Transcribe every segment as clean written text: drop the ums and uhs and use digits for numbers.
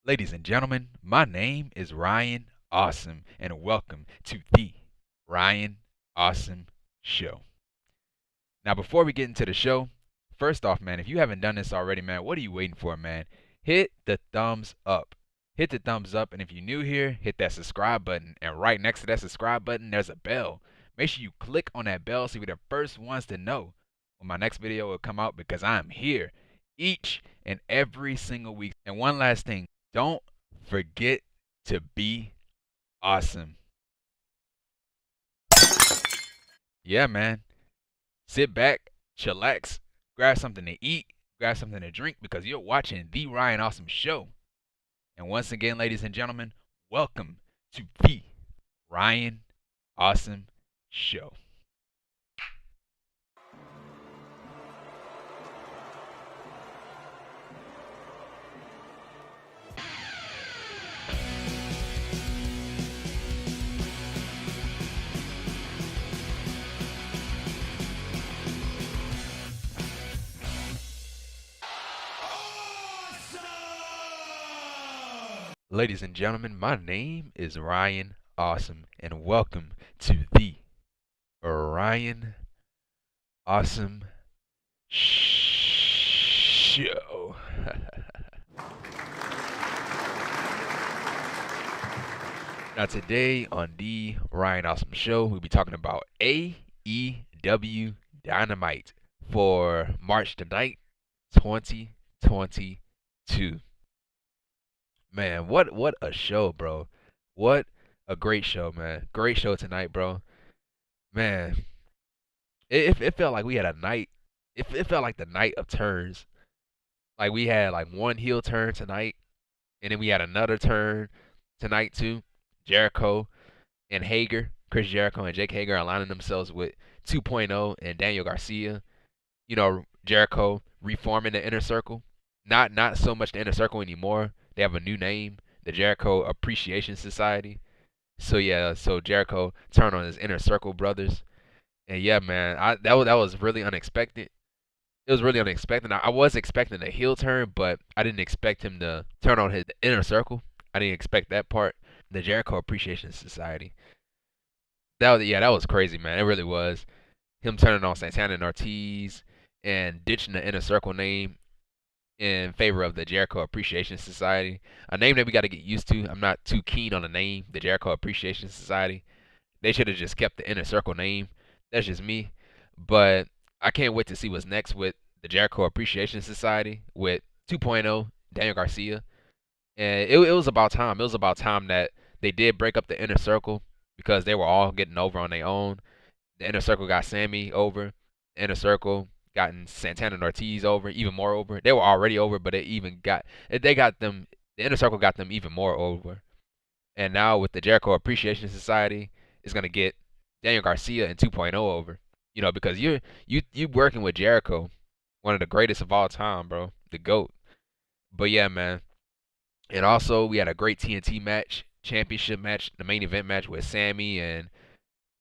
Ladies and gentlemen, my name is Ryan Awesome, and welcome to the Ryan Awesome Show. Now, before we get into the show, first off, man, if you haven't done this already, man, what are you waiting for, man? Hit the thumbs up. Hit the thumbs up, and if you're new here, hit that subscribe button. And right next to that subscribe button, there's a bell. Make sure you click on that bell so you're the first ones to know when my next video will come out because I'm here each and every single week. And one last thing, don't forget to be awesome. Yeah, man. Sit back, chillax, grab something to eat, grab something to drink because you're watching The Ryan Awesome Show. And once again, ladies and gentlemen, welcome to The Ryan Awesome Show. Ladies and gentlemen, my name is Ryan Awesome, and welcome to the Ryan Awesome Show. Now, today on the Ryan Awesome Show, we'll be talking about AEW Dynamite for March the 9th, 2022. Man, what a show, bro. What a great show, man. Great show tonight, bro. Man, it felt like we had a night. It felt like the night of turns. Like we had like one heel turn tonight, and then we had another turn tonight too. Jericho and Chris Jericho and Jake Hager aligning themselves with 2.0 and Daniel Garcia. You know, Jericho reforming the Inner Circle. Not so much the Inner Circle anymore. They have a new name, the Jericho Appreciation Society. So yeah, so Jericho turned on his Inner Circle brothers, and yeah, man, that was really unexpected. It was really unexpected. I was expecting a heel turn, but I didn't expect him to turn on his Inner Circle. I didn't expect that part. The Jericho Appreciation Society. That was crazy, man. It really was. Him turning on Santana and Ortiz and ditching the Inner Circle name in favor of the Jericho Appreciation Society. A name that we got to get used to. I'm not too keen on the name, the Jericho Appreciation Society. They should have just kept the Inner Circle name. That's just me. But I can't wait to see what's next with the Jericho Appreciation Society with 2.0, Daniel Garcia. And it was about time. It was about time that they did break up the Inner Circle because they were all getting over on their own. The Inner Circle got Sammy over. The Inner Circle gotten Santana and Ortiz over, even more over. They were already over, but they got them. The Inner Circle got them even more over. And now with the Jericho Appreciation Society, it's gonna get Daniel Garcia and 2.0 over. You know, because you working with Jericho, one of the greatest of all time, bro, the GOAT. But yeah, man. And also we had a great TNT match, championship match, the main event match with Sammy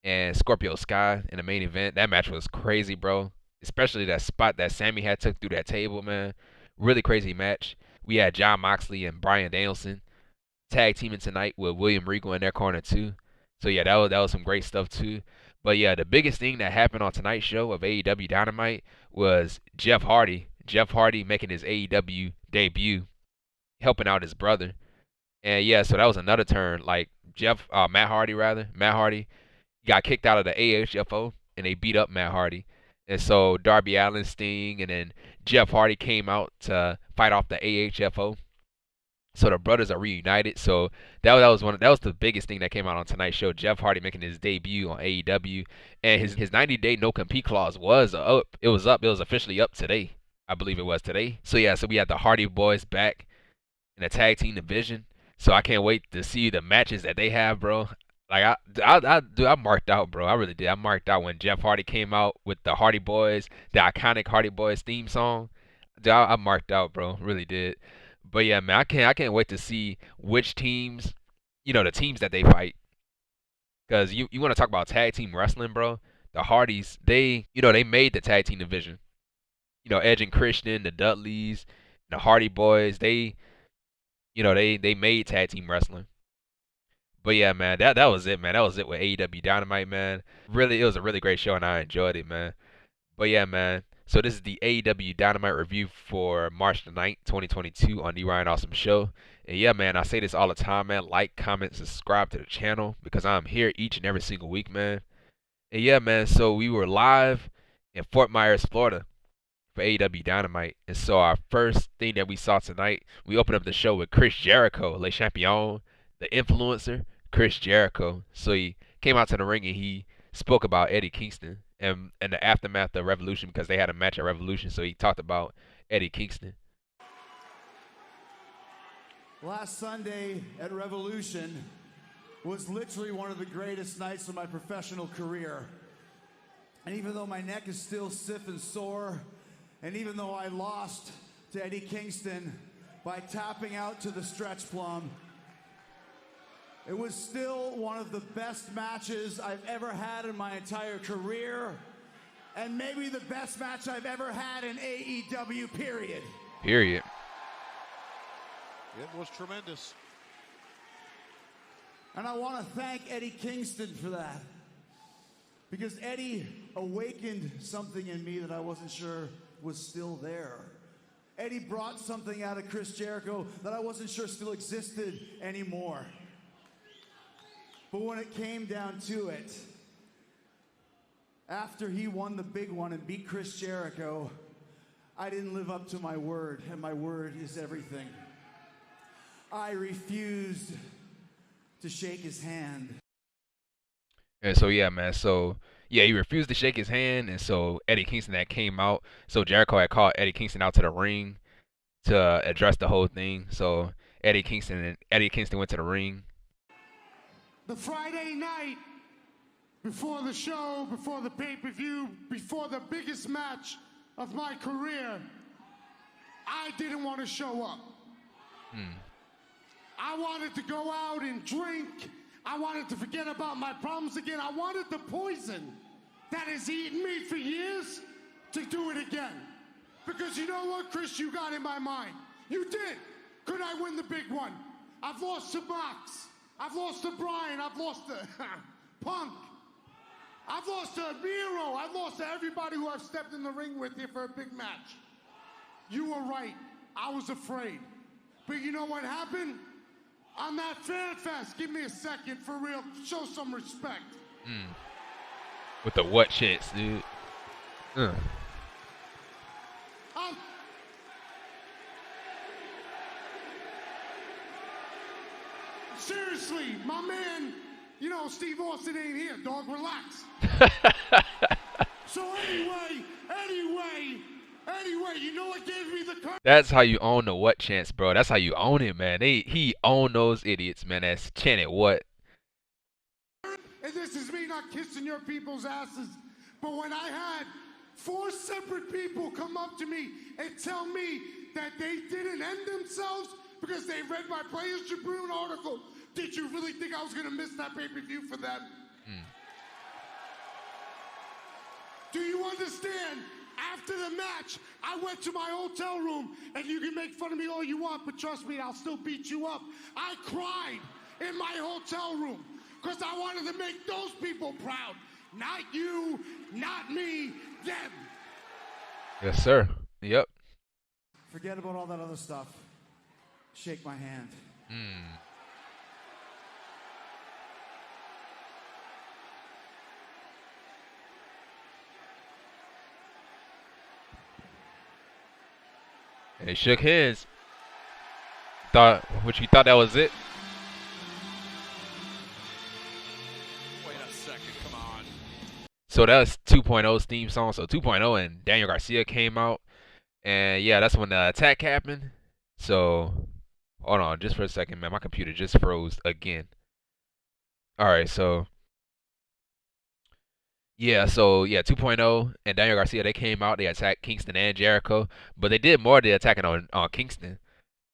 and Scorpio Sky in the main event. That match was crazy, bro. Especially that spot that Sammy had took through that table, man. Really crazy match. We had Jon Moxley and Bryan Danielson tag teaming tonight with William Regal in their corner too. So yeah, that was some great stuff too. But yeah, the biggest thing that happened on tonight's show of AEW Dynamite was Jeff Hardy. Jeff Hardy making his AEW debut, helping out his brother. And yeah, so that was another turn. Like Matt Hardy got kicked out of the AHFO and they beat up Matt Hardy. And so Darby Allin, Sting, and then Jeff Hardy came out to fight off the AHFO. So the brothers are reunited. So that was the biggest thing that came out on tonight's show. Jeff Hardy making his debut on AEW, and his 90-day no compete clause was up. It was up. It was officially up today. I believe it was today. So yeah, so we had the Hardy Boys back in the tag team division. So I can't wait to see the matches that they have, bro. Like I marked out, bro. I really did. I marked out when Jeff Hardy came out with the Hardy Boys, the iconic Hardy Boys theme song. Dude, I marked out, bro. Really did. But yeah, man, I can't wait to see which teams, the teams that they fight. Cause you want to talk about tag team wrestling, bro? The Hardys, they made the tag team division. Edge and Christian, the Dudleys, the Hardy Boys, they they made tag team wrestling. But yeah, man, that was it, man. That was it with AEW Dynamite, man. Really, it was a really great show, and I enjoyed it, man. But yeah, man. So this is the AEW Dynamite review for March the 9th, 2022 on the Ryan Awesome Show. And yeah, man, I say this all the time, man. Like, comment, subscribe to the channel because I'm here each and every single week, man. And yeah, man, so we were live in Fort Myers, Florida for AEW Dynamite. And so our first thing that we saw tonight, we opened up the show with Chris Jericho, Le Champion, the influencer, Chris Jericho. So he came out to the ring and he spoke about Eddie Kingston and the aftermath of Revolution because they had a match at Revolution. So he talked about Eddie Kingston. Last Sunday at Revolution was literally one of the greatest nights of my professional career. And even though my neck is still stiff and sore, and even though I lost to Eddie Kingston by tapping out to the stretch plum, it was still one of the best matches I've ever had in my entire career, and maybe the best match I've ever had in AEW, period. Period. It was tremendous. And I want to thank Eddie Kingston for that. Because Eddie awakened something in me that I wasn't sure was still there. Eddie brought something out of Chris Jericho that I wasn't sure still existed anymore. But when it came down to it, after he won the big one and beat Chris Jericho, I didn't live up to my word, and my word is everything. I refused to shake his hand. And so yeah, man. So yeah, he refused to shake his hand, and so Eddie Kingston that came out. So Jericho had called Eddie Kingston out to the ring to address the whole thing. So Eddie Kingston went to the ring. The Friday night before the show, before the pay-per-view, before the biggest match of my career, I didn't want to show up. I wanted to go out and drink. I wanted to forget about my problems again. I wanted the poison that has eaten me for years to do it again. Because you know what, Chris, you got in my mind. You did. Could I win the big one? I've lost to Mox. I've lost to Bryan. I've lost to Punk. I've lost to Miro. I've lost to everybody who I've stepped in the ring with here for a big match. You were right. I was afraid. But you know what happened? On that Fan Fest, give me a second, for real, show some respect. With the what shits, dude? Seriously, my man, you know, Steve Austin ain't here, dog, relax. So anyway, you know what gave me the courage? That's how you own the what chance, bro. That's how you own it, man. He owned those idiots, man. That's chanted what. And this is me not kissing your people's asses, but when I had 4 separate people come up to me and tell me that they didn't end themselves because they read my Players Tribune article, did you really think I was going to miss that pay-per-view for them? Do you understand? After the match, I went to my hotel room, and you can make fun of me all you want, but trust me, I'll still beat you up. I cried in my hotel room because I wanted to make those people proud. Not you, not me, them. Yes, sir. Yep. Forget about all that other stuff. Shake my hand. And they shook hands. You thought that was it? Wait a second, come on. So that was 2.0's theme song. So 2.0 and Daniel Garcia came out. And yeah, that's when the attack happened. So hold on just for a second, man. My computer just froze again. Alright, so yeah, 2.0 and Daniel Garcia, they came out, they attacked Kingston and Jericho, but they did more of the attacking on Kingston.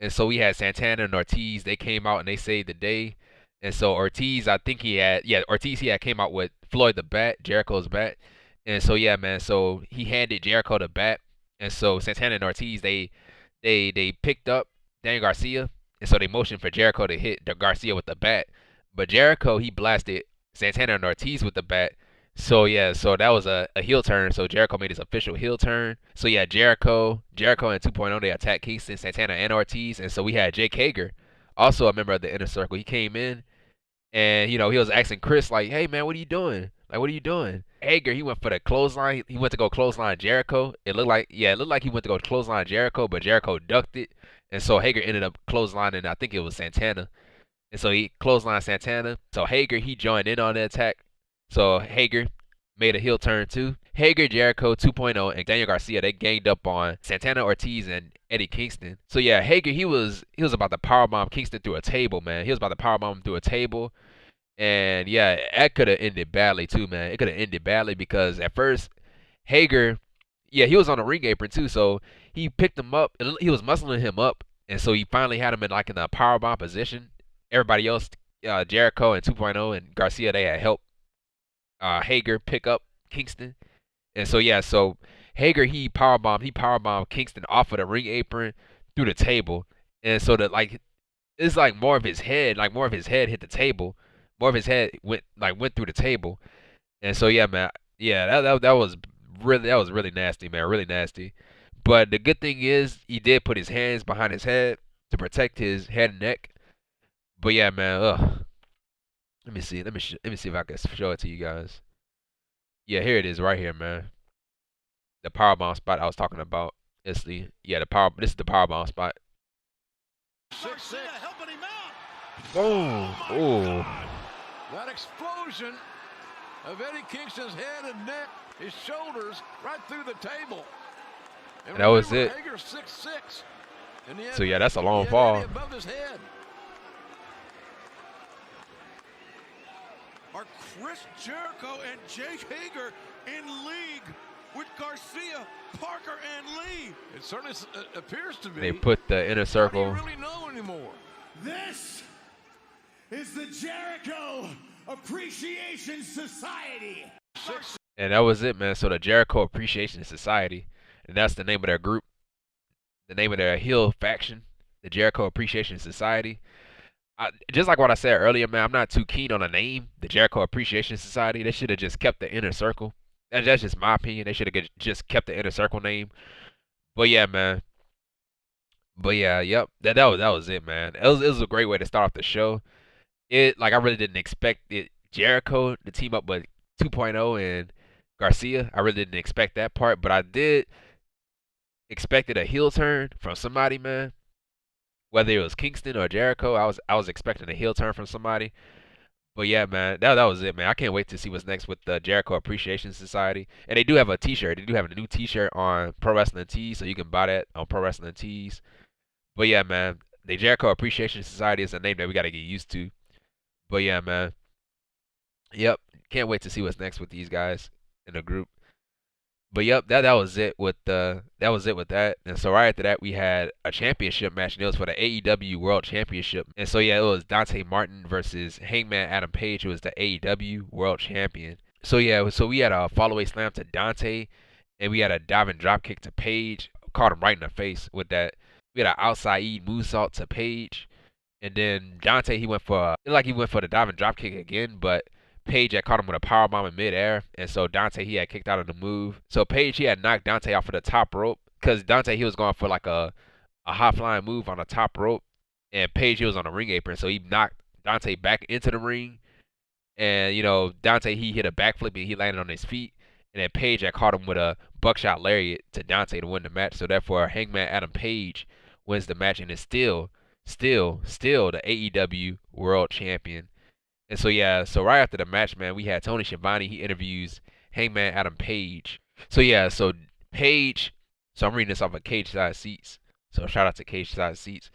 And so we had Santana and Ortiz, they came out and they saved the day. And so Ortiz, he had came out with Floyd the Bat, Jericho's bat. And so yeah, man, so he handed Jericho the bat. And so Santana and Ortiz, they picked up Daniel Garcia and so they motioned for Jericho to hit Garcia with the bat. But Jericho, he blasted Santana and Ortiz with the bat. So yeah, so that was a heel turn. So Jericho made his official heel turn. So yeah, Jericho and 2.0, they attacked Kingston, Santana, and Ortiz. And so we had Jake Hager, also a member of the Inner Circle. He came in and he was asking Chris like, "Hey man, what are you doing? Like, what are you doing?" Hager, he went for the clothesline. He went to go clothesline Jericho. It looked like he went to go clothesline Jericho, but Jericho ducked it, and so Hager ended up clotheslining. I think it was Santana, and so he clotheslined Santana. So Hager, he joined in on the attack. So Hager made a heel turn too. Hager, Jericho 2.0, and Daniel Garcia, they ganged up on Santana, Ortiz, and Eddie Kingston. So yeah, Hager, he was about to powerbomb Kingston through a table, man. He was about to powerbomb him through a table. And yeah, that could have ended badly too, man. It could have ended badly because at first Hager, yeah, he was on the ring apron too, so he picked him up and he was muscling him up, and so he finally had him in like in a powerbomb position. Everybody else, Jericho and 2.0 and Garcia, they had helped Hager pick up Kingston, and so yeah, so Hager, he powerbombed Kingston off of the ring apron through the table, and so that like it's like more of his head hit the table, more of his head went through the table, and so yeah, man, yeah, that was really nasty, man, really nasty. But the good thing is he did put his hands behind his head to protect his head and neck. But yeah, man, let me see if I can show it to you guys. Yeah, here it is right here, man. The powerbomb spot I was talking about. This is the powerbomb spot. 6-6. Helping him out. Boom. Oh. That explosion of Eddie Kingston's head and neck, his shoulders, right through the table. And that was it. Hager 6'6". So yeah, that's a long fall. Above his head. Are Chris Jericho and Jake Hager in league with Garcia, Parker, and Lee? It certainly appears to be. They put the Inner Circle. How do you really know anymore? This is the Jericho Appreciation Society. And that was it, man. So the Jericho Appreciation Society, and that's the name of their group, the name of their heel faction, the Jericho Appreciation Society. Just like what I said earlier, man, I'm not too keen on the name, the Jericho Appreciation Society. They should have just kept the Inner Circle. That's just my opinion. They should have just kept the Inner Circle name. But yeah, man. But yeah, yep. That was it, man. It was a great way to start off the show. I really didn't expect Jericho to team up with 2.0 and Garcia. I really didn't expect that part, but I did expected a heel turn from somebody, man. Whether it was Kingston or Jericho, I was expecting a heel turn from somebody. But yeah, man, that was it, man. I can't wait to see what's next with the Jericho Appreciation Society. And they do have a T-shirt. They do have a new T-shirt on Pro Wrestling Tees, so you can buy that on Pro Wrestling Tees. But yeah, man, the Jericho Appreciation Society is a name that we got to get used to. But yeah, man. Yep, can't wait to see what's next with these guys in the group. But yep, that was it with that. And so right after that, we had a championship match, and it was for the AEW World Championship. And so yeah, it was Dante Martin versus Hangman Adam Page, who was the AEW World Champion. So yeah, so we had a fallaway slam to Dante, and we had a diving dropkick to Page. Caught him right in the face with that. We had an outside moonsault to Page, and then Dante he went for the diving dropkick again, but Page had caught him with a powerbomb in midair, and so Dante he had kicked out of the move. So Page he had knocked Dante off of the top rope because Dante he was going for like a high flying move on the top rope, and Page he was on the ring apron, so he knocked Dante back into the ring, and Dante he hit a backflip and he landed on his feet, and then Page had caught him with a buckshot lariat to Dante to win the match. So therefore Hangman Adam Page wins the match and is still the AEW World Champion. And so yeah, so right after the match, man, we had Tony Schiavone. He interviews Hangman Adam Page. So yeah, so Page. So I'm reading this off of Cage Side Seats. So shout out to Cage Side Seats.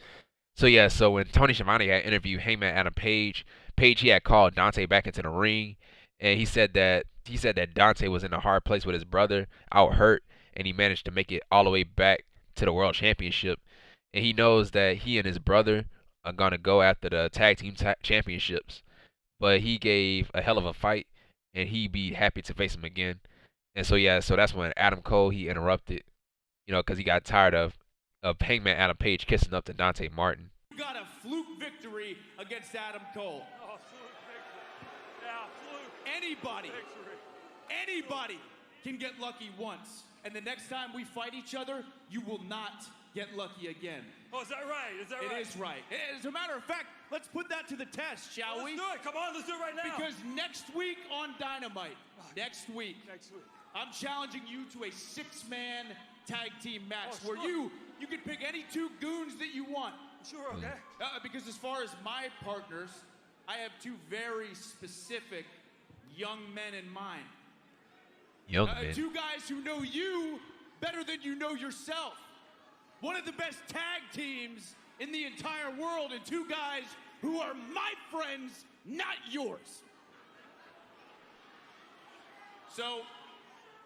So yeah, so when Tony Schiavone had interviewed Hangman Adam Page, he had called Dante back into the ring, and he said that Dante was in a hard place with his brother, out hurt, and he managed to make it all the way back to the World Championship. And he knows that he and his brother are gonna go after the tag team championships. But he gave a hell of a fight, and he'd be happy to face him again. And so yeah, so that's when Adam Cole he interrupted, because he got tired of Hangman Adam Page kissing up to Dante Martin. got a fluke victory against Adam Cole. Oh, fluke victory. Yeah, fluke. Anybody can get lucky once. And the next time we fight each other, you will not get lucky again. Oh, is that right? Is that right? It is right. As a matter of fact, let's put that to the test, shall we? Let's do it. Come on, let's do it right now. Because next week on Dynamite, next week, I'm challenging you to a 6-man tag team match where you can pick any 2 goons that you want. Sure, okay. Because as far as my partners, I have 2 very specific young men in mind. Young men. 2 guys who know you better than you know yourself. One of the best tag teams in the entire world, and 2 guys who are my friends, not yours. So,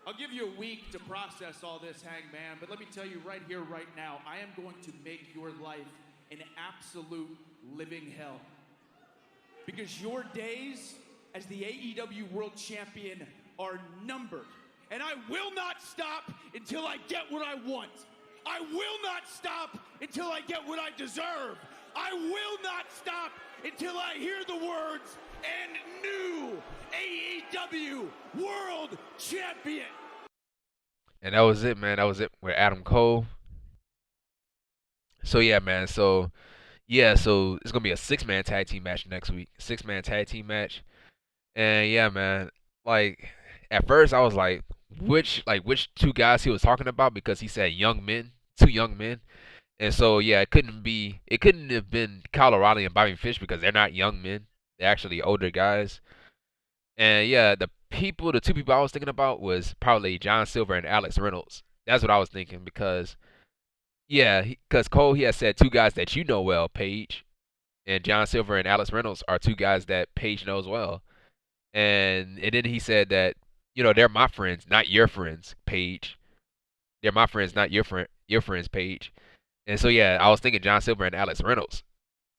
I'll give you a week to process all this, Hangman, but let me tell you right here, right now, I am going to make your life an absolute living hell. Because your days as the AEW World Champion are numbered. And I will not stop until I get what I want. I will not stop until I get what I deserve. I will not stop until I hear the words, and new AEW World Champion. And that was it, man. That was it with Adam Cole. So yeah, man. So it's gonna be a 6-man tag team match next week. 6-man tag team match. And yeah, man. Like at first I was like, which 2 guys he was talking about, because he said young men, 2 young men. And so yeah, it couldn't have been Kyle O'Reilly and Bobby Fish, because they're not young men. They're actually older guys. And yeah, the 2 people I was thinking about was probably John Silver and Alex Reynolds. That's what I was thinking, because Cole, he has said 2 guys that you know well, Paige, and John Silver and Alex Reynolds are 2 guys that Paige knows well. And then he said that, they're my friends, not your friends, Paige. They're my friends, not your friends, Paige. And so yeah, I was thinking John Silver and Alex Reynolds,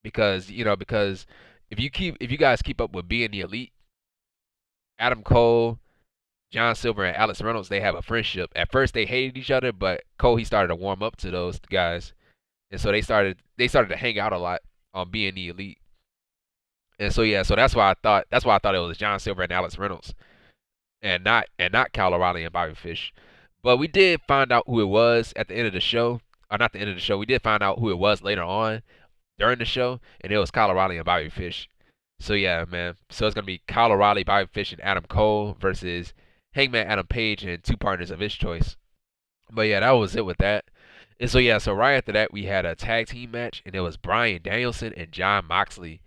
because if you guys keep up with being the elite, Adam Cole, John Silver, and Alex Reynolds, they have a friendship. At first they hated each other, but Cole, he started to warm up to those guys, and so they started to hang out a lot on being the elite. And so yeah, so that's why I thought it was John Silver and Alex Reynolds, and not Kyle O'Reilly and Bobby Fish. But we did find out who it was at the end of the show, or not the end of the show. We did find out who it was later on during the show, and it was Kyle O'Reilly and Bobby Fish. So yeah, man. So it's gonna be Kyle O'Reilly, Bobby Fish, and Adam Cole versus Hangman Adam Page and 2 partners of his choice. But yeah, that was it with that. And so yeah, so right after that we had a tag team match, and it was Bryan Danielson and Jon Moxley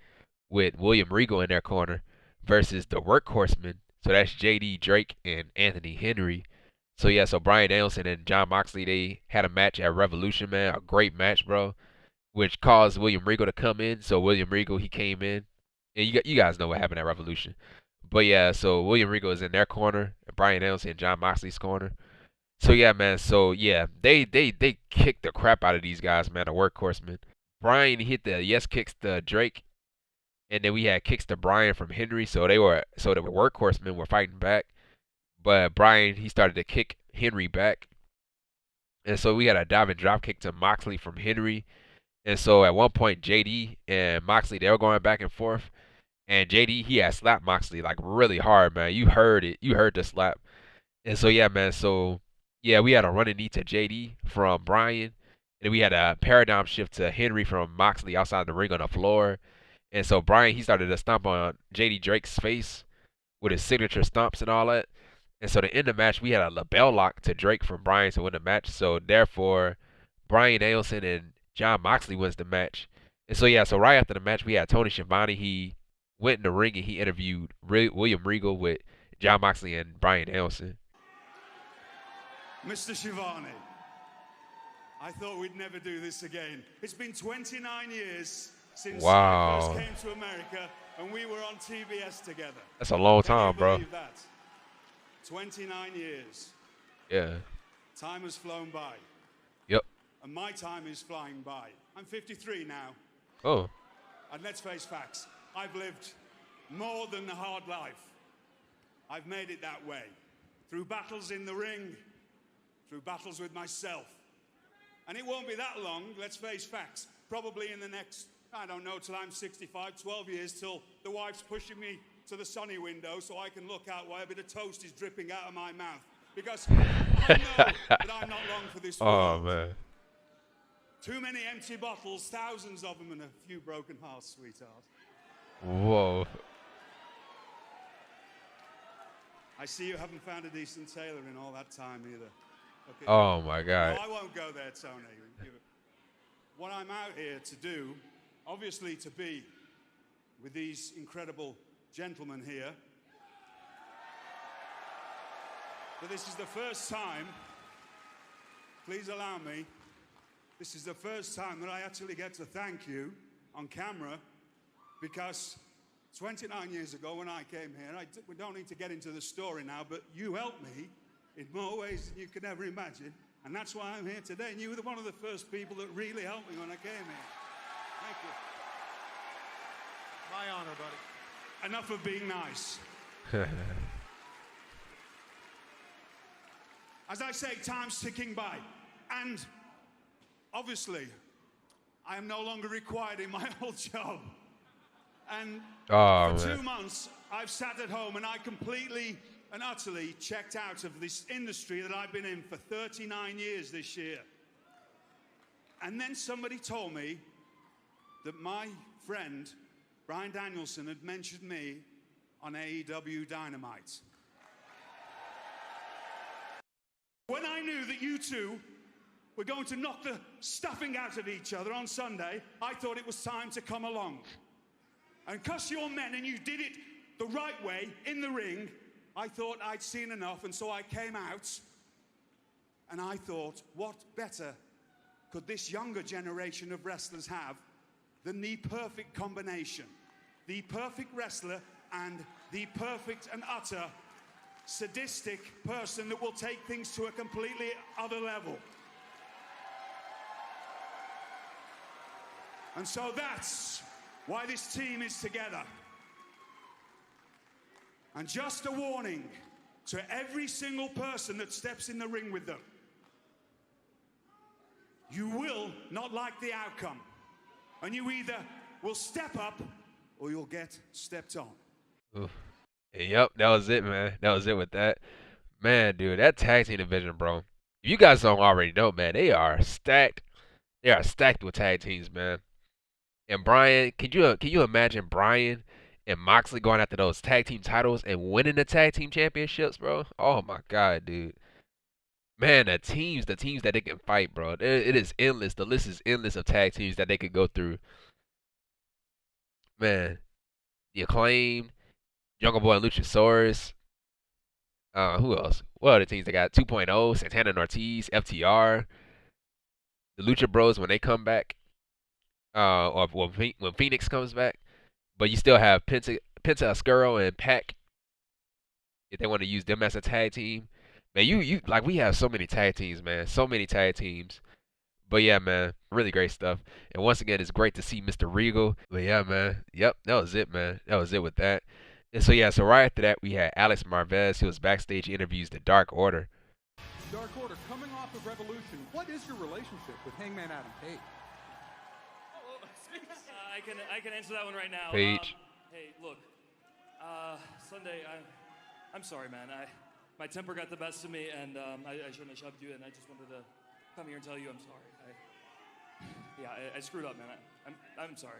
with William Regal in their corner versus the Workhorsemen. So that's JD Drake and Anthony Henry. So yeah, so Bryan Danielson and Jon Moxley, they had a match at Revolution, man. A great match, bro, which caused William Regal to come in. So William Regal, he came in. And you guys know what happened at Revolution. But yeah, so William Regal is in their corner, and Bryan Danielson in Jon Moxley's corner. So yeah, man. So yeah, they kicked the crap out of these guys, man. The Workhorsemen. Bryan hit the yes kicks to Drake, and then we had kicks to Bryan from Henry. So the Workhorsemen were fighting back, but Bryan, he started to kick Henry back, and so we had a diving drop kick to Moxley from Henry. And so at one point, JD and Moxley, they were going back and forth. And JD, he had slapped Moxley like really hard, man. You heard it. You heard the slap. And so yeah, man. So yeah, we had a running knee to JD from Bryan. And we had a paradigm shift to Henry from Moxley outside the ring on the floor. And so Bryan, he started to stomp on JD Drake's face with his signature stomps and all that. And so to end the match, we had a label lock to Drake from Bryan to win the match. So therefore, Bryan Danielson and Jon Moxley wins the match. And so yeah, so right after the match, we had Tony Schiavone. He went in the ring and he interviewed William Regal with Jon Moxley and Bryan Danielson. Mr. Schiavone, I thought we'd never do this again. It's been 29 years since I first came to America and we were on TBS together. That's a long time, bro. Believe that? 29 years. Yeah. Time has flown by. Yep. And my time is flying by. I'm 53 now. Oh. And let's face facts. I've lived more than a hard life. I've made it that way. Through battles in the ring, through battles with myself. And it won't be that long, let's face facts. Probably in the next I don't know, till I'm 65, 12 years, till the wife's pushing me to the sunny window so I can look out while a bit of toast is dripping out of my mouth. Because I know that I'm not long for this world. Oh, man. Too many empty bottles, thousands of them, and a few broken hearts, sweetheart. Whoa. I see you haven't found a decent tailor in all that time either. Okay. Oh, my God. No, I won't go there, Tony. What I'm out here to do, obviously to be with these incredible gentlemen here. But this is the first time, please allow me, this is the first time that I actually get to thank you on camera, because 29 years ago when I came here, we don't need to get into the story now, but you helped me in more ways than you could ever imagine. And that's why I'm here today. And you were one of the first people that really helped me when I came here. Thank you. My honor, buddy. Enough of being nice. As I say, time's ticking by. And obviously, I am no longer required in my old job. And for 2 months, I've sat at home and I completely and utterly checked out of this industry that I've been in for 39 years this year. And then somebody told me that my friend, Bryan Danielson, had mentioned me on AEW Dynamite. When I knew that you two were going to knock the stuffing out of each other on Sunday, I thought it was time to come along. And because you're men and you did it the right way in the ring, I thought I'd seen enough, and so I came out and I thought, what better could this younger generation of wrestlers have than the perfect combination? The perfect wrestler and the perfect and utter sadistic person that will take things to a completely other level. And so that's why this team is together. And just a warning to every single person that steps in the ring with them. You will not like the outcome. And you either will step up or you'll get stepped on. Oof. Yep, that was it, man. That was it with that. Man, dude, that tag team division, bro. If you guys don't already know, man, they are stacked. They are stacked with tag teams, man. And Bryan, can you imagine Bryan and Moxley going after those tag team titles and winning the tag team championships, bro? Oh my God, dude. Man, the teams that they can fight, bro. It is endless. The list is endless of tag teams that they could go through. Man, the Acclaimed, Jungle Boy and Luchasaurus. Who else? What other teams they got? 2.0, Santana and Ortiz, FTR, the Lucha Bros when they come back. Or when Phoenix comes back. But you still have Penta, Oscuro, and Pac. If they want to use them as a tag team, man, you like we have so many tag teams, man, so many tag teams. But yeah, man, really great stuff. And once again, it's great to see Mr. Regal. But yeah, man, yep, that was it, man. That was it with that. And so yeah, so right after that, we had Alex Marvez. He was backstage interviews the Dark Order. Dark Order, coming off of Revolution, what is your relationship with Hangman Adam Page? I can answer that one right now. Page. Hey, look. Sunday, I'm sorry, man. My temper got the best of me, and I shouldn't have shoved you, and I just wanted to come here and tell you I'm sorry. I screwed up, man. I'm sorry.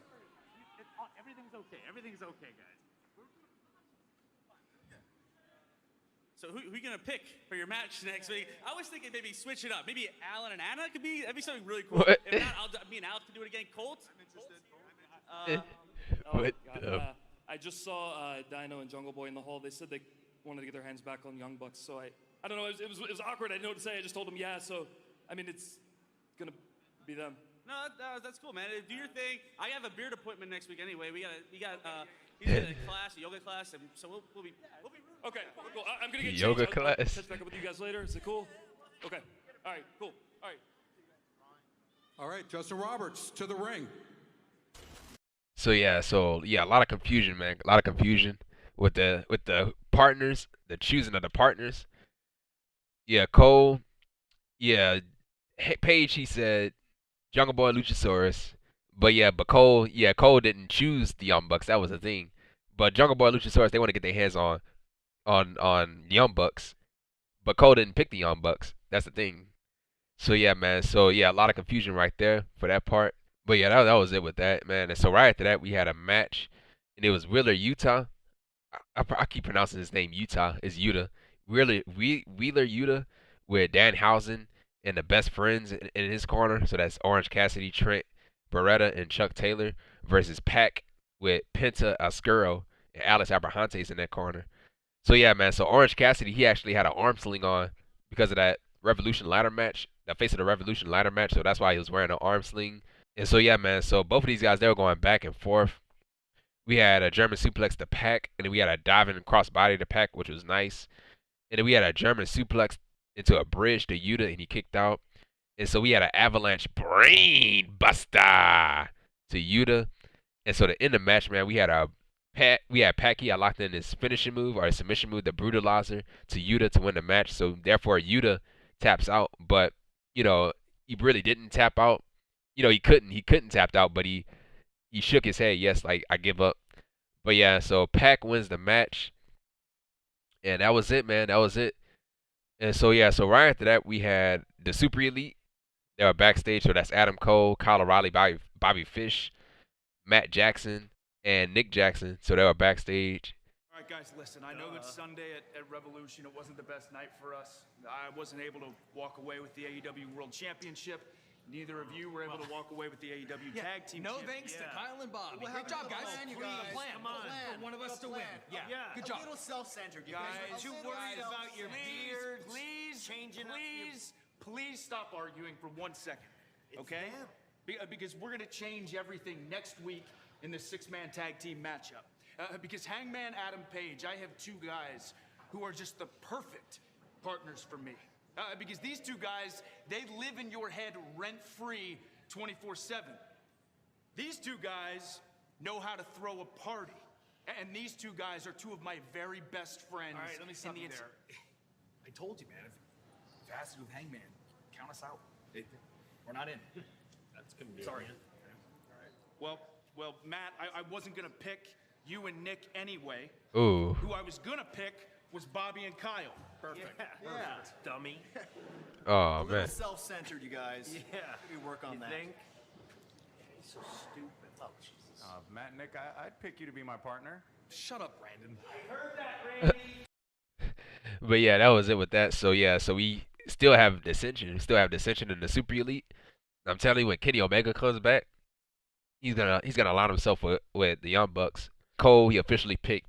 Everything's okay. Everything's okay, guys. So who are you gonna pick for your match next week? I was thinking maybe switch it up. Maybe Alan and Anna that'd be something really cool. What? If not, me and Alex can do it again. Colt. What? I just saw Dino and Jungle Boy in the hall. They said they wanted to get their hands back on Young Bucks. So I don't know. It was awkward. I didn't know what to say. I just told them yeah. So I mean, it's gonna be them. No, that's cool, man. Do your thing. I have a beard appointment next week anyway. We got he's in a class, a yoga class, and so we'll be okay. Cool. I'm gonna get yoga changed. I'll class. catch back up with you guys later. Is it cool? Okay. All right. Cool. All right. All right, Justin Roberts to the ring. So yeah, a lot of confusion, man. A lot of confusion with the partners, the choosing of the partners. Yeah, Cole. Yeah, Paige. He said Jungle Boy, Luchasaurus, But yeah, Cole didn't choose the Young Bucks. That was the thing. But Jungle Boy and Luchasaurus, they want to get their hands on Young Bucks. But Cole didn't pick the Young Bucks. That's the thing. So yeah, man. So yeah, a lot of confusion right there for that part. But yeah, that was it with that, man. And so right after that, we had a match, and it was Wheeler Yuta. I keep pronouncing his name Utah. It's Yuta. Wheeler Yuta with Danhausen and the best friends in his corner. So that's Orange Cassidy, Trent, Beretta, and Chuck Taylor versus Pac with Penta, Oscuro, and Alex Abrahantes in that corner. So yeah, man. So Orange Cassidy, he actually had an arm sling on because of that Revolution ladder match, the face of the Revolution ladder match. So that's why he was wearing an arm sling. And so yeah, man. So both of these guys, they were going back and forth. We had a German suplex to Pac, and then we had a diving crossbody to Pac, which was nice. And then we had a German suplex into a bridge to Yuta, and he kicked out. And so we had an avalanche brain buster to Yuta. And so to end the match, man, we had Pac, he had locked in his finishing move or his submission move, the brutalizer, to Yuta to win the match. So therefore Yuta taps out, but he really didn't tap out. He couldn't tap out, but he shook his head, yes, like I give up. But yeah, so Pac wins the match. And that was it, man. That was it. And so yeah, so right after that we had the Super Elite. They were backstage, so that's Adam Cole, Kyle O'Reilly, Bobby Fish, Matt Jackson, and Nick Jackson. So they were backstage. All right, guys, listen. I know that Sunday at Revolution, it wasn't the best night for us. I wasn't able to walk away with the AEW World Championship. Neither of you were able to walk away with the AEW Tag Team No Championship. thanks to Kyle and Bobby. We'll Great job, guys. plan, you guys. Come on. For one of us to win. Yeah. Good job. A little self-centered, you Guys, too worried about your beards. Please stop arguing for 1 second, okay? Because we're going to change everything next week in the six-man tag team matchup. Because Hangman, Adam Page, I have two guys who are just the perfect partners for me. Because these two guys, they live in your head rent-free 24/7. These two guys know how to throw a party. And these two guys are two of my very best friends. All right, let me stop you there. I told you, man. If acid with Hangman, count us out. We're not in. That's gonna be sorry. All right. Well, Matt, I wasn't gonna pick you and Nick anyway. Ooh. Who I was gonna pick was Bobby and Kyle. Perfect. Yeah. Dummy. Oh A little man. self-centered, you guys. Yeah. Maybe work on that. He's so stupid. Oh, Jesus. Matt and Nick, I'd pick you to be my partner. Shut up, Brandon. But yeah, that was it with that. So yeah, so we still have dissension. We still have dissension in the Super Elite. I'm telling you, when Kenny Omega comes back, he's gonna align himself with the Young Bucks. Cole, he officially picked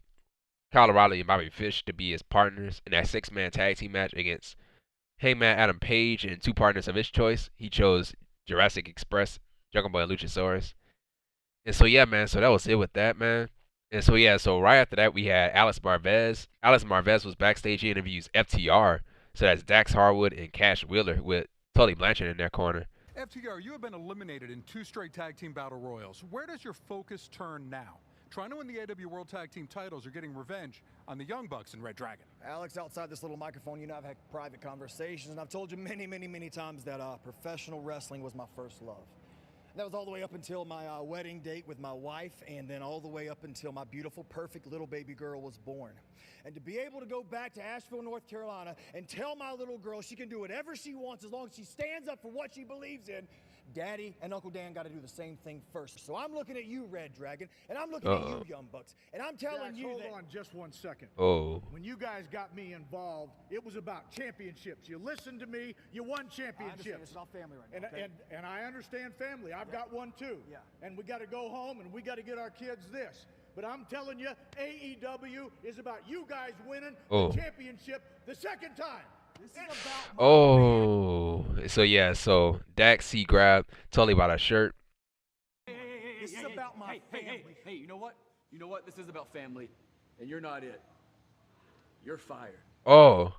Kyle O'Reilly and Bobby Fish to be his partners in that six-man tag team match against Hangman Adam Page and two partners of his choice. He chose Jurassic Express, Jungle Boy, and Luchasaurus. And so yeah, man, so that was it with that, man. And so yeah, so right after that we had Alex Marvez. Alex Marvez was backstage. He interviews FTR. So that's Dax Harwood and Cash Wheeler with Tully Blanchard in their corner. FTR, you have been eliminated in 2 straight tag team battle royals. Where does your focus turn now? Trying to win the AEW World Tag Team titles or getting revenge on the Young Bucks and Red Dragon? Alex, outside this little microphone, I've had private conversations, and I've told you many times that professional wrestling was my first love. That was all the way up until my wedding date with my wife, and then all the way up until my beautiful, perfect little baby girl was born. And to be able to go back to Asheville, North Carolina, and tell my little girl she can do whatever she wants as long as she stands up for what she believes in, Daddy and Uncle Dan got to do the same thing first. So I'm looking at you, Red Dragon, and I'm looking at you, Young Bucks, and I'm telling you hold that... on just 1 second. Oh. When you guys got me involved, it was about championships. You listened to me, you won championships. I understand. This is all family right now, okay? And I understand family. I've got one too. Yeah. And we got to go home and we got to get our kids this. But I'm telling you, AEW is about you guys winning the championship the second time. This is about Oh. So yeah, so Dax, he grabbed Tully by the shirt. This is about my family. Hey, you know what? You know what? This is about family, and you're not it. You're fired. Oh.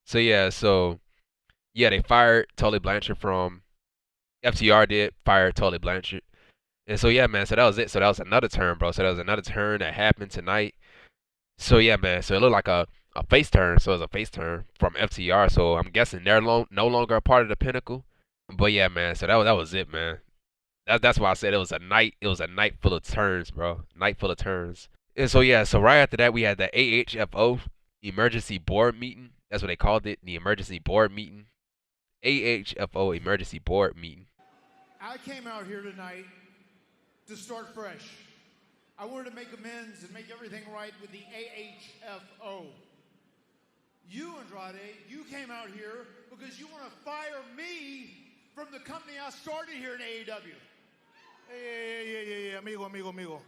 So yeah, they fired Tully Blanchard from FTR did fire Tully Blanchard. And so yeah, man, so that was it. So that was another turn, bro. So that was another turn that happened tonight. So yeah, man, so it looked like a face turn. So it was a face turn from FTR. So I'm guessing they're no longer a part of the Pinnacle. But yeah, man, so that was it, man. That's why I said it was a night. It was a night full of turns, bro. Night full of turns. And so yeah, so right after that we had the AHFO emergency board meeting. That's what they called it, the emergency board meeting. AHFO emergency board meeting. I came out here tonight to start fresh. I wanted to make amends and make everything right with the AHFO. You, Andrade, you came out here because you want to fire me from the company I started here in AEW. Hey, amigo.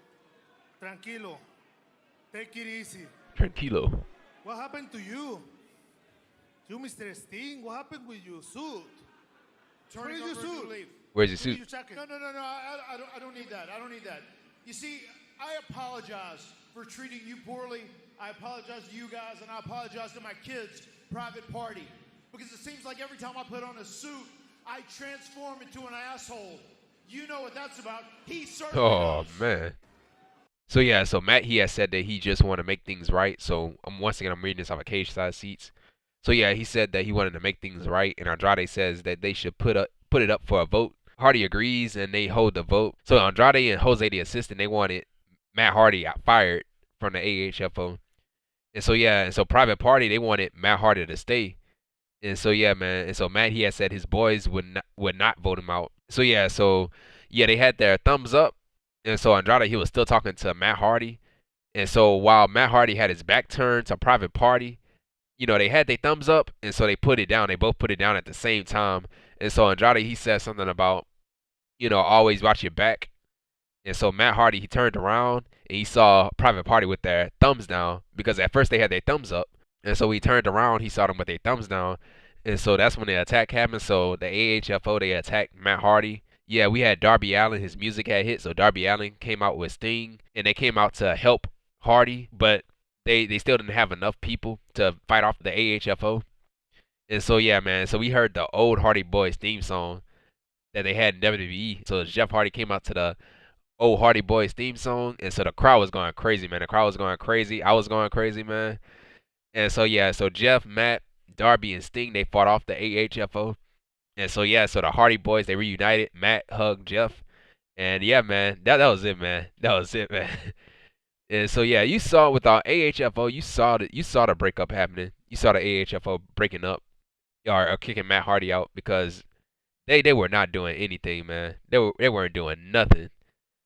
Tranquilo. Take it easy. Tranquilo. What happened to you? You, Mr. Sting, what happened with your suit? Where's your suit? Where's your suit? No. I don't need that. I don't need that. You see, I apologize for treating you poorly. I apologize to you guys, and I apologize to my kids' private party. Because it seems like every time I put on a suit, I transform into an asshole. You know what that's about. He certainly does. Man. So yeah, so Matt, he has said that he just want to make things right. So once again, I'm reading this off of Cage Side Seats. So yeah, he said that he wanted to make things right, and Andrade says that they should put it up for a vote. Hardy agrees, and they hold the vote. So Andrade and Jose, the assistant, they wanted Matt Hardy fired from the AHFO. And so yeah, and so Private Party, they wanted Matt Hardy to stay. And so yeah, man, and so Matt, he had said his boys would not vote him out. So yeah, they had their thumbs up. And so Andrade, he was still talking to Matt Hardy. And so while Matt Hardy had his back turned to Private Party, you know, they had their thumbs up, and so they put it down. They both put it down at the same time. And so Andrade, he said something about, you know, always watch your back. And so Matt Hardy, he turned around, and he saw Private Party with their thumbs down, because at first they had their thumbs up. And so he turned around, he saw them with their thumbs down. And so that's when the attack happened. So the AHFO, they attacked Matt Hardy. Yeah, we had Darby Allin. His music had hit, so Darby Allin came out with Sting, and they came out to help Hardy, but they still didn't have enough people to fight off the AHFO. And so yeah, man, so we heard the old Hardy Boys theme song that they had in WWE. So Jeff Hardy came out to the old Hardy Boys theme song, and so the crowd was going crazy, man. The crowd was going crazy. I was going crazy, man. And so yeah, so Jeff, Matt, Darby, and Sting, they fought off the AHFO. And so yeah, so the Hardy Boys, they reunited. Matt hugged Jeff, and yeah, man, that was it, man. That was it, man. And so yeah, you saw with our AHFO, you saw the breakup happening. You saw the AHFO breaking up or kicking Matt Hardy out, because they were not doing anything, man. They weren't doing nothing.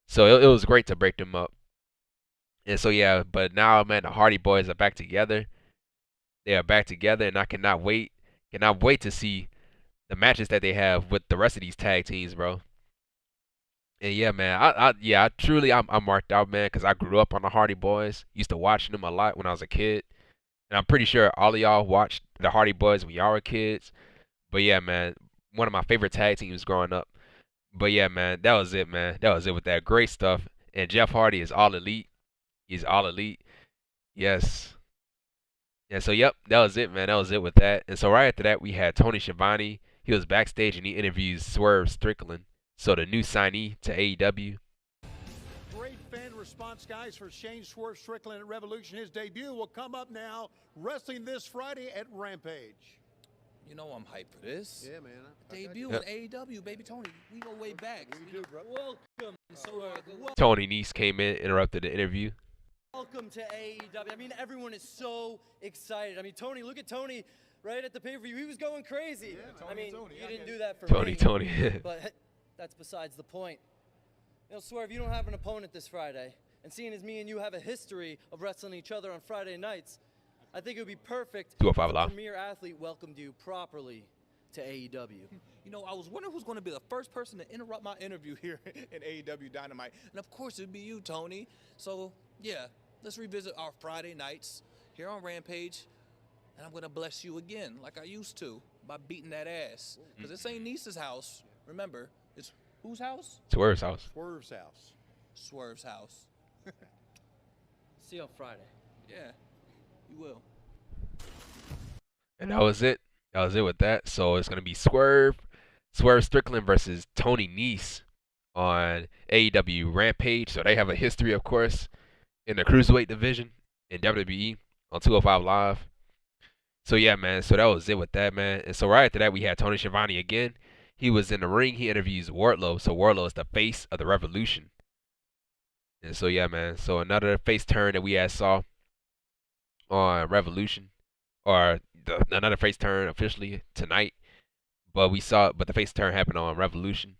So it was great to break them up. And so yeah, but now, man, the Hardy Boys are back together. They are back together, and I cannot wait to see the matches that they have with the rest of these tag teams, bro. And yeah, man, I'm marked out, man, because I grew up on the Hardy Boys. Used to watch them a lot when I was a kid. And I'm pretty sure all of y'all watched the Hardy Boys when y'all were kids. But yeah, man, one of my favorite tag teams growing up. But yeah, man, that was it, man. That was it with that great stuff. And Jeff Hardy is all elite. He's all elite. Yes. And so, yep, that was it, man. That was it with that. And so right after that, we had Tony Schiavone. He was backstage, and he interviews Swerve Strickland. So the new signee to AEW. Great fan response, guys, for Shane Swerve Strickland at Revolution. His debut will come up now, wrestling this Friday at Rampage. You know I'm hyped for this. Yeah, man. Debut in AEW, baby. Tony, we go way back. We do, bro. Welcome. Tony Nese came in, interrupted the interview. Welcome to AEW. I mean, everyone is so excited. I mean, Tony, look at Tony right at the pay-per-view. He was going crazy. Yeah, I mean, you didn't do that for Tony, me. Tony. But that's besides the point. You know, Swerve, you don't have an opponent this Friday. And seeing as me and you have a history of wrestling each other on Friday nights, I think it would be perfect if 205 a Live. premier athlete welcomed you properly to AEW. You know, I was wondering who's going to be the first person to interrupt my interview here in AEW Dynamite. And of course, it'd be you, Tony. So, yeah, let's revisit our Friday nights here on Rampage. And I'm going to bless you again, like I used to, by beating that ass. Because this ain't Niece's house. Remember, it's whose house? Swerve's house. Swerve's house. Swerve's house. See you on Friday. Yeah, you will. And that was it. That was it with that. So it's going to be Swerve Strickland versus Tony Nese on AEW Rampage. So they have a history, of course, in the Cruiserweight division in WWE on 205 Live. So yeah, man. So that was it with that, man. And so right after that, we had Tony Schiavone again. he was in the ring. He interviews Wardlow. So Wardlow is the face of the Revolution. And so yeah, man. So another face turn that we had saw on Revolution, or another face turn officially tonight. But the face turn happened on Revolution.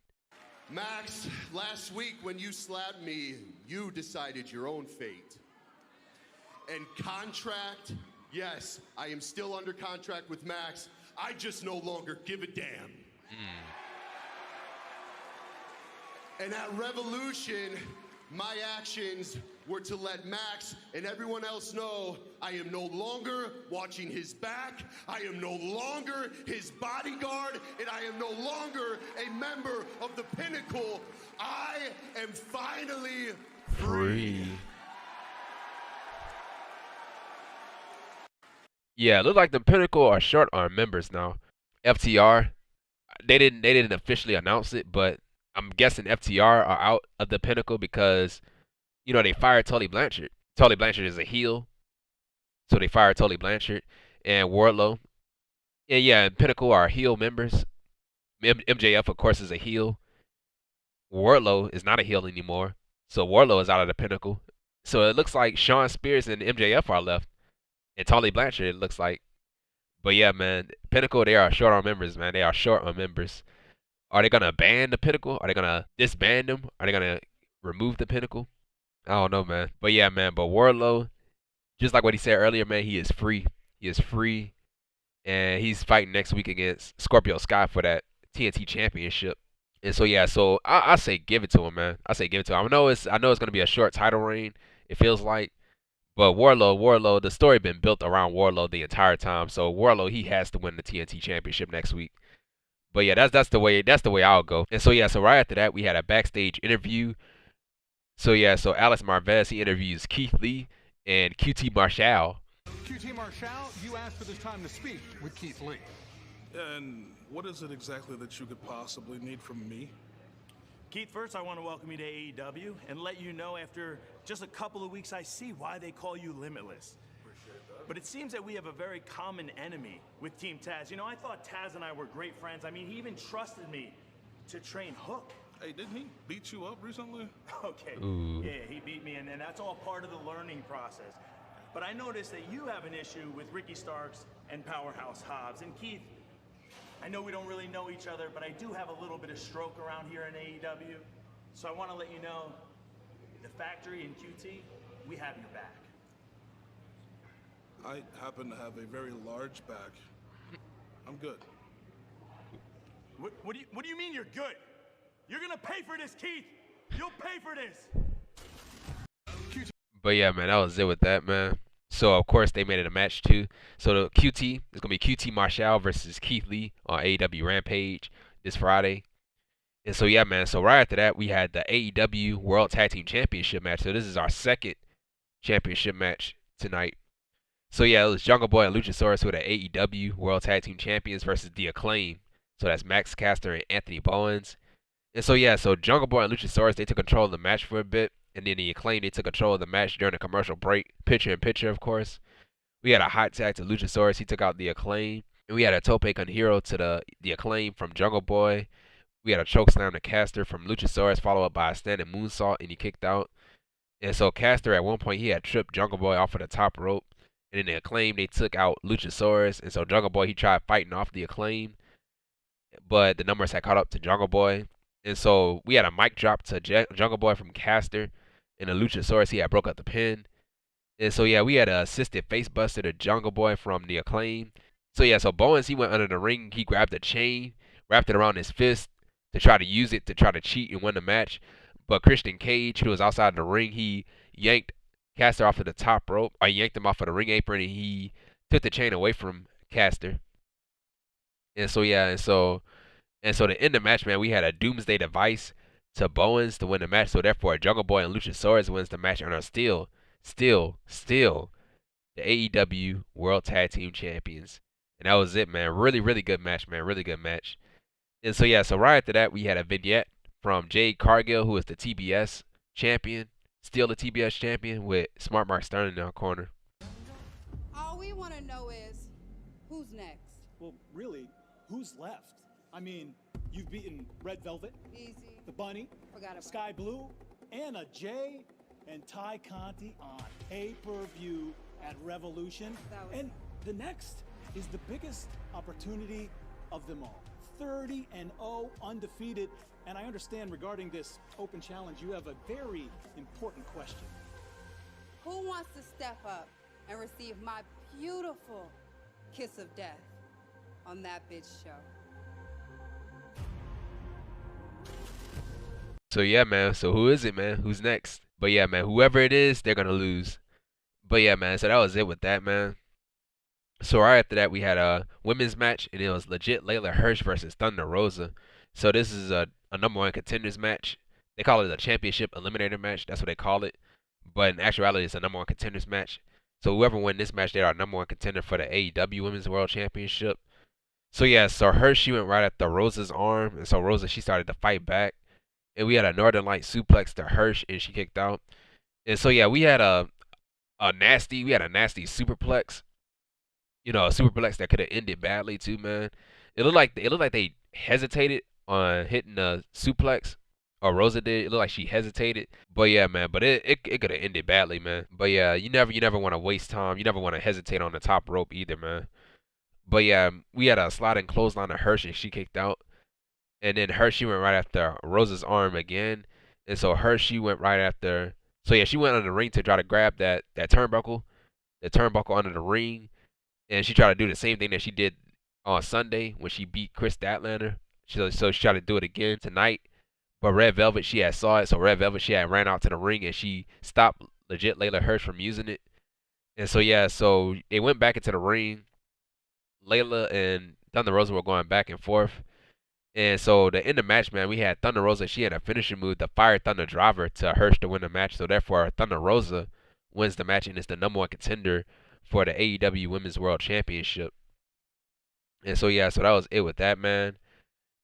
Max, last week when you slapped me, you decided your own fate. And contract, yes, I am still under contract with Max. I just no longer give a damn. And at Revolution, my actions were to let Max and everyone else know I am no longer watching his back, I am no longer his bodyguard, and I am no longer a member of the Pinnacle. I am finally free. Yeah, it look like the Pinnacle are short on members now. FTR, they didn't officially announce it, but I'm guessing FTR are out of the Pinnacle because, you know, they fired Tully Blanchard. Tully Blanchard is a heel, so they fired Tully Blanchard and Wardlow. And yeah, Pinnacle are heel members. MJF, of course, is a heel. Wardlow is not a heel anymore, so Wardlow is out of the Pinnacle. So it looks like Shawn Spears and MJF are left, and Tully Blanchard, it looks like. But yeah, man, Pinnacle, they are short on members, man. They are short on members. Are they gonna ban the Pinnacle? Are they gonna disband them? Are they gonna remove the Pinnacle? I don't know, man. But yeah, man. But Wardlow, just like what he said earlier, man, he is free. He is free, and he's fighting next week against Scorpio Sky for that TNT Championship. And so yeah, so I say give it to him, man. I say give it to him. I know it's gonna be a short title reign. It feels like, but Wardlow, the story been built around Wardlow the entire time. So Wardlow, he has to win the TNT Championship next week. But yeah, that's the way I'll go. And so yeah, so right after that we had a backstage interview. So yeah, so Alex Marvez, he interviews Keith Lee and QT Marshall. QT Marshall, you asked for this time to speak with Keith Lee. And what is it exactly that you could possibly need from me? Keith, first I want to welcome you to AEW and let you know after just a couple of weeks I see why they call you Limitless. But it seems that we have a very common enemy with Team Taz. You know, I thought Taz and I were great friends. I mean, he even trusted me to train Hook. Hey, didn't he beat you up recently? Okay. Ooh. Yeah, he beat me, and that's all part of the learning process. But I noticed that you have an issue with Ricky Starks and Powerhouse Hobbs. And Keith, I know we don't really know each other, but I do have a little bit of stroke around here in AEW. So I want to let you know, the factory in QT, we have your back. I happen to have a very large back. I'm good. What do you mean you're good? You're gonna pay for this, Keith. You'll pay for this. But yeah, man, that was it with that, man. So of course they made it a match too. So the QT is gonna be QT Marshall versus Keith Lee on AEW Rampage this Friday. And so yeah, man. So right after that we had the AEW World Tag Team Championship match. So this is our second championship match tonight. So yeah, it was Jungle Boy and Luchasaurus who are the AEW World Tag Team Champions versus The Acclaim. So that's Max Caster and Anthony Bowens. And so yeah, so Jungle Boy and Luchasaurus, they took control of the match for a bit. And then The Acclaim, they took control of the match during the commercial break. Picture in picture, of course. We had a hot tag to Luchasaurus. He took out The Acclaim. And we had a tope con hero to the Acclaim from Jungle Boy. We had a chokeslam to Caster from Luchasaurus, followed up by a standing moonsault, and he kicked out. And so Caster, at one point, he had tripped Jungle Boy off of the top rope. And in The Acclaim, they took out Luchasaurus. And so Jungle Boy, he tried fighting off The Acclaim. But the numbers had caught up to Jungle Boy. And so we had a mic drop to Jungle Boy from Caster. And the Luchasaurus, he had broke up the pin. And so, yeah, we had an assisted face buster to Jungle Boy from The Acclaim. So, yeah, so Bowens, he went under the ring. He grabbed a chain, wrapped it around his fist to try to use it to try to cheat and win the match. But Christian Cage, who was outside the ring, he yanked Caster off of the top rope. I yanked him off of the ring apron, and he took the chain away from Caster. And so, yeah, and so to end the match, man, we had a Doomsday Device to Bowens to win the match. So, therefore, Jungle Boy and Luchasaurus wins the match and are still the AEW World Tag Team Champions. And that was it, man. Really, really good match, man. Really good match. And so, yeah, so right after that, we had a vignette from Jade Cargill, who is the TBS champion. Still the TBS champion with Smart Mark Sterling in our corner. All we want to know is, who's next? Well, really, who's left? I mean, You've beaten Red Velvet, Easy. the Bunny, Forgot about Sky Blue, Anna Jay, and Ty Conti on pay-per-view at Revolution. And the next is the biggest opportunity of them all. 30-0 undefeated. And I understand regarding this open challenge, you have a very important question. Who wants to step up and receive my beautiful kiss of death on that bitch show? So yeah, man. So who is it, man? Who's next? But yeah, man. Whoever it is, they're gonna lose. But yeah, man. So that was it with that, man. So right after that, we had a women's match, and it was legit Layla Hirsch versus Thunder Rosa. So this is a number one contenders match. They call it a championship eliminator match. That's what they call it. But in actuality, it's a number one contenders match. So whoever wins this match, they are number one contender for the AEW Women's World Championship. So yeah, so Hirsch, she went right after Rosa's arm, and so Rosa, she started to fight back. And we had a Northern Light suplex to Hirsch, and she kicked out. And so yeah, we had a nasty superplex. You know, a superplex that could have ended badly too, man. It looked like they hesitated on hitting a suplex, or Rosa did. It looked like she hesitated, but yeah, man. But it could have ended badly, man. But yeah, you never want to waste time. You never want to hesitate on the top rope either, man. But yeah, we had a sliding clothesline to Hirsch, and she kicked out. And then Hirsch, she went right after Rosa's arm again, and so Hirsch, she went right after. So yeah, she went under the ring to try to grab that turnbuckle, under the ring. And she tried to do the same thing that she did on Sunday when she beat Chris Statlander. So she tried to do it again tonight. But Red Velvet, she had saw it. So Red Velvet, she had ran out to the ring and she stopped legit Layla Hirsch from using it. And so yeah, so they went back into the ring. Layla and Thunder Rosa were going back and forth. And so the end of the match, man, we had Thunder Rosa. She had a finishing move, the Fire Thunder Driver, to Hirsch to win the match. So therefore, Thunder Rosa wins the match and is the number one contender for the AEW Women's World Championship. And so yeah, so that was it with that, man.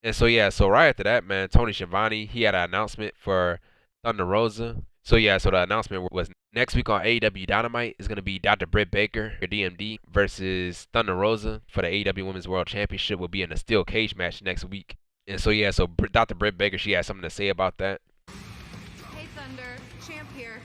And so yeah, so right after that, man, Tony Schiavone, he had an announcement for Thunder Rosa. So yeah, so the announcement was next week on AEW Dynamite is going to be Dr. Britt Baker, or DMD, versus Thunder Rosa for the AEW Women's World Championship. Will be in a steel cage match next week. And so yeah, so Dr. Britt Baker, she had something to say about that. Hey Thunder, Champ here.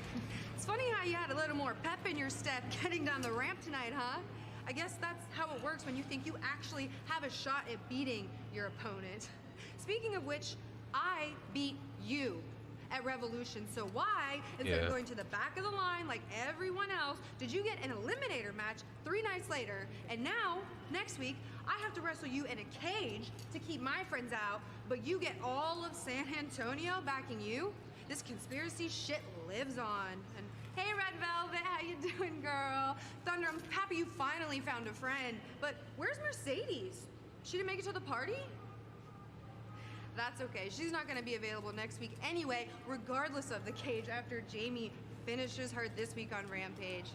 It's funny how you had a little more pep in your step getting down the ramp tonight, huh? I guess that's how it works when you think you actually have a shot at beating your opponent. Speaking of which, I beat you at Revolution, so why, instead of going to the back of the line like everyone else, did you get an eliminator match 3 nights later, and now, next week, I have to wrestle you in a cage to keep my friends out, but you get all of San Antonio backing you? This conspiracy shit lives on. And hey, Red Velvet, how you doing, girl? Thunder, I'm happy you finally found a friend, but where's Mercedes? She didn't make it to the party? That's okay. She's not going to be available next week anyway, regardless of the cage after Jamie finishes her this week on Rampage.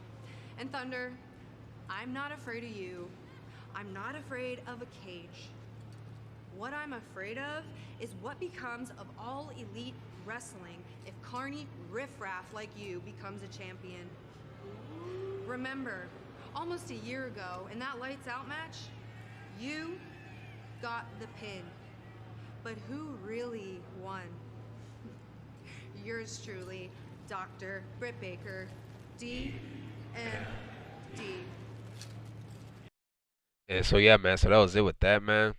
And Thunder, I'm not afraid of you. I'm not afraid of a cage. What I'm afraid of is what becomes of all elite wrestling if carny riffraff like you becomes a champion. Remember, almost a year ago in that Lights Out match, you got the pin. But who really won? Yours truly, Dr. Britt Baker, DMD. And so yeah, man, so that was it with that, man.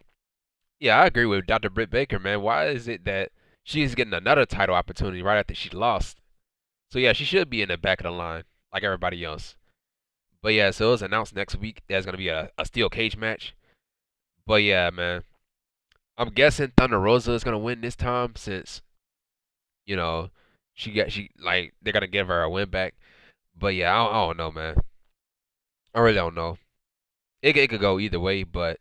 Yeah, I agree with Dr. Britt Baker, man. Why is it that she's getting another title opportunity right after she lost? So yeah, she should be in the back of the line like everybody else. But yeah, so it was announced next week there's gonna be a steel cage match. But yeah, man, I'm guessing Thunder Rosa is gonna win this time since, you know, they're gonna give her a win back. But yeah, I don't know, man. I really don't know. It could go either way, but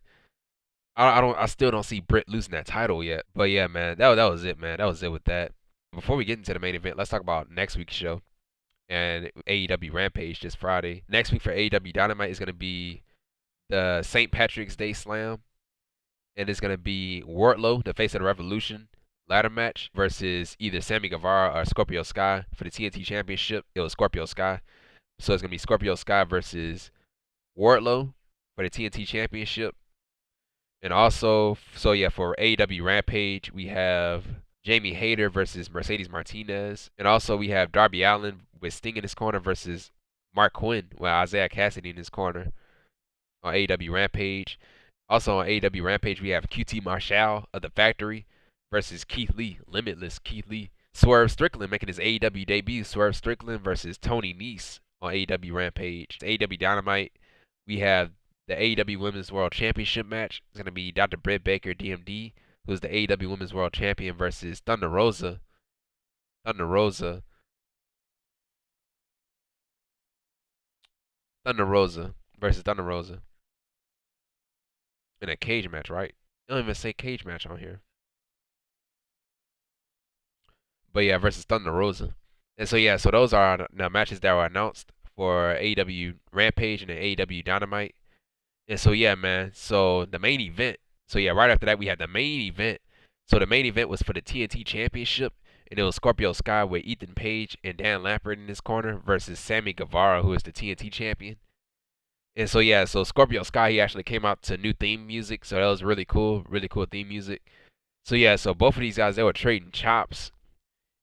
I still don't see Britt losing that title yet. But yeah, man, that was it, man. That was it with that. Before we get into the main event, let's talk about next week's show and AEW Rampage this Friday. Next week for AEW Dynamite is gonna be the St. Patrick's Day Slam. And it's going to be Wardlow, the face of the Revolution, ladder match versus either Sammy Guevara or Scorpio Sky for the TNT Championship. It was Scorpio Sky. So it's going to be Scorpio Sky versus Wardlow for the TNT Championship. And also, so yeah, for AEW Rampage, we have Jamie Hayter versus Mercedes Martinez. And also we have Darby Allin with Sting in his corner versus Mark Quinn with Isaiah Cassidy in his corner on AEW Rampage. Also on AEW Rampage, we have QT Marshall of the Factory versus Keith Lee, Limitless Keith Lee. Swerve Strickland making his AEW debut. Swerve Strickland versus Tony Nese on AEW Rampage. AEW Dynamite, we have the AEW Women's World Championship match. It's going to be Dr. Britt Baker, DMD, who's the AEW Women's World Champion, versus Thunder Rosa. Thunder Rosa versus Thunder Rosa. In a cage match, right? They don't even say cage match on here. But yeah, versus Thunder Rosa. And so yeah, so those are the matches that were announced for AEW Rampage and the AEW Dynamite. And so yeah, man. So the main event. So yeah, right after that we had the main event. So the main event was for the TNT Championship, and it was Scorpio Sky with Ethan Page and Dan Lambert in his corner versus Sammy Guevara, who is the TNT champion. And so yeah, so Scorpio Sky, he actually came out to new theme music, so that was really cool theme music. So yeah, so both of these guys, they were trading chops.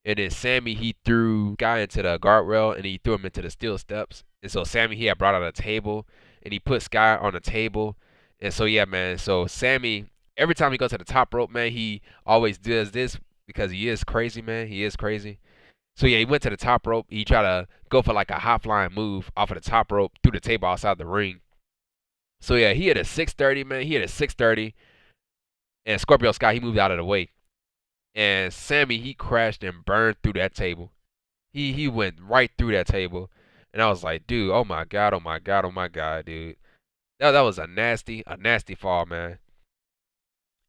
And then Sammy, he threw Sky into the guardrail and he threw him into the steel steps. And so Sammy, he had brought out a table and he put Sky on the table. And so yeah, man, so Sammy, every time he goes to the top rope, man, he always does this because he is crazy, man. He is crazy. So yeah, he went to the top rope. He tried to go for like a high flying move off of the top rope through the table outside the ring. So yeah, he had a 630, man. He had a 630. And Scorpio Sky, he moved out of the way. And Sammy, he crashed and burned through that table. He went right through that table. And I was like, dude, oh my God, oh my God, oh my God, dude. That was a nasty fall, man.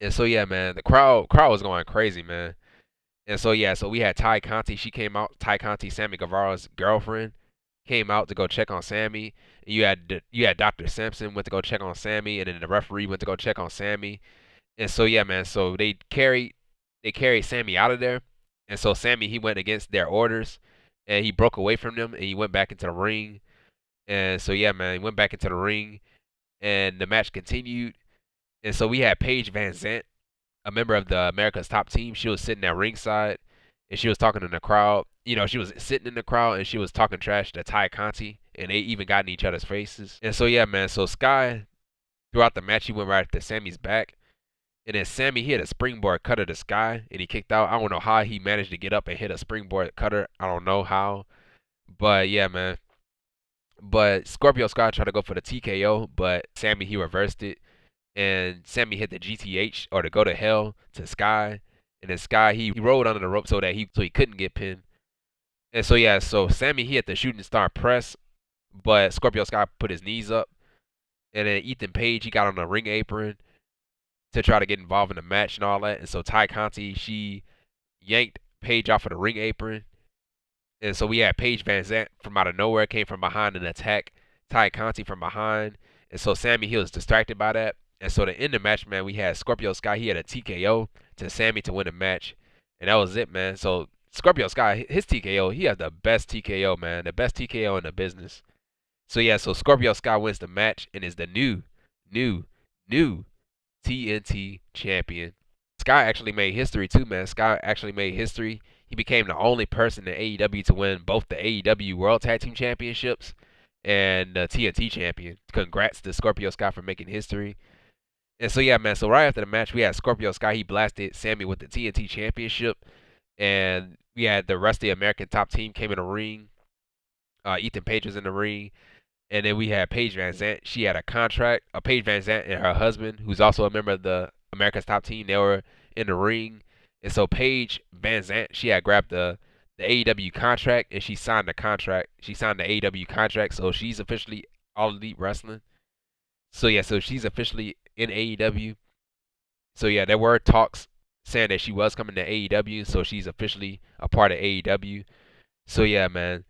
And so yeah, man, the crowd was going crazy, man. And so yeah, so we had Ty Conti. She came out. Ty Conti, Sammy Guevara's girlfriend, came out to go check on Sammy. You had Dr. Simpson went to go check on Sammy, and then the referee went to go check on Sammy. And so yeah, man, so they carried Sammy out of there. And so Sammy, he went against their orders, and he broke away from them, and he went back into the ring. And so yeah, man, he went back into the ring, and the match continued. And so we had Paige Van Zant, a member of the America's Top Team. She was sitting at ringside, and she was talking to the crowd. You know, she was sitting in the crowd, and she was talking trash to Ty Conti, and they even got in each other's faces. And so yeah, man, so Sky, throughout the match, he went right to Sammy's back. And then Sammy, he had a springboard cutter to Sky, and he kicked out. I don't know how he managed to get up and hit a springboard cutter. I don't know how. But yeah, man. But Scorpio Sky tried to go for the TKO, but Sammy, he reversed it. And Sammy hit the GTH, or the go to hell, to Sky. And then Sky, he rolled under the rope so he couldn't get pinned. And so yeah, so Sammy, he had the shooting star press, but Scorpio Sky put his knees up. And then Ethan Page, he got on the ring apron to try to get involved in the match and all that. And so Ty Conti, she yanked Paige off of the ring apron. And so we had Paige Van Zant from out of nowhere, came from behind and attacked Ty Conti from behind. And so Sammy, he was distracted by that. And so to end the match, man, we had Scorpio Sky, he had a TKO to Sammy to win the match. And that was it, man. So Scorpio Sky, his TKO, he has the best TKO, man. The best TKO in the business. So yeah, so Scorpio Sky wins the match and is the new TNT champion. Sky actually made history too, man. Sky actually made history. He became the only person in AEW to win both the AEW World Tag Team Championships and the TNT champion. Congrats to Scorpio Sky for making history. And so yeah, man, so right after the match, we had Scorpio Sky. He blasted Sammy with the TNT Championship. And we had the rest of the American Top Team came in the ring. Ethan Page was in the ring. And then we had Paige Van Zant. She had a contract. Paige Van Zant and her husband, who's also a member of the America's Top Team, they were in the ring. And so Paige Van Zant, she had grabbed the AEW contract, and she signed the contract. She signed the AEW contract, so she's officially All Elite Wrestling. So yeah, so she's officially in AEW. So yeah, there were talks saying that she was coming to AEW, so she's officially a part of AEW. So yeah, man.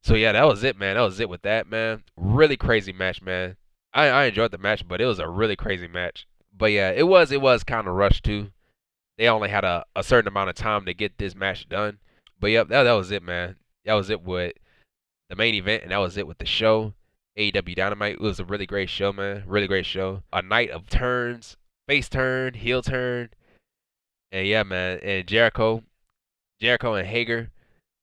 So yeah, that was it, man. That was it with that, man. Really crazy match, man. I enjoyed the match, but it was a really crazy match. But yeah, it was kind of rushed too. They only had a certain amount of time to get this match done. But yep, that was it, man. That was it with the main event, and that was it with the show. AEW Dynamite. It was a really great show, man. Really great show. A night of turns, face turn, heel turn, and yeah, man, and Jericho and Hager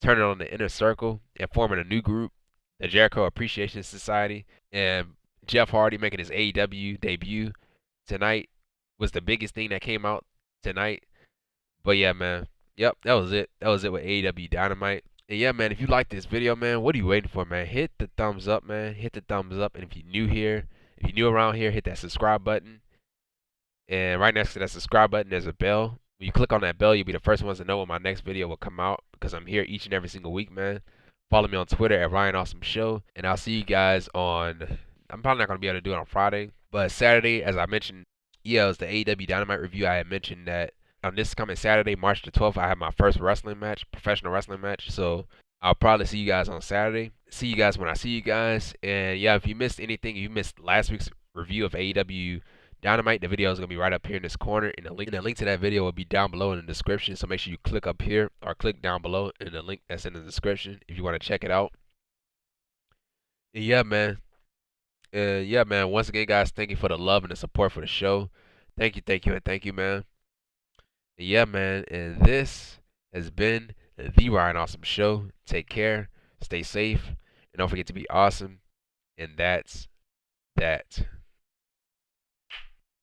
turning on the Inner Circle and forming a new group, the Jericho Appreciation Society, and Jeff Hardy making his AEW debut tonight was the biggest thing that came out tonight. But yeah, man. Yep, that was it. That was it with AEW Dynamite. And yeah, man, if you like this video, man, what are you waiting for, man? Hit the thumbs up, man. Hit the thumbs up. And if you're new here, if you're new around here, hit that subscribe button. And right next to that subscribe button, there's a bell. When you click on that bell, you'll be the first ones to know when my next video will come out because I'm here each and every single week, man. Follow me on Twitter at Ryan Awesome Show. And I'll see you guys on, I'm probably not going to be able to do it on Friday, but Saturday, as I mentioned, yeah, it was the AEW Dynamite review. I had mentioned that on this coming Saturday, March the 12th, I have my first wrestling match, professional wrestling match. So I'll probably see you guys on Saturday. See you guys when I see you guys. And yeah, if you missed anything, you missed last week's review of AEW Dynamite, the video is going to be right up here in this corner. And the link to that video will be down below in the description. So make sure you click up here or click down below in the link that's in the description if you want to check it out. And yeah, man. Yeah, man. Once again, guys, thank you for the love and the support for the show. Thank you, and thank you, man. And yeah, man. And this has been the Ryan Awesome Show. Take care. Stay safe. And don't forget to be awesome. And that's that.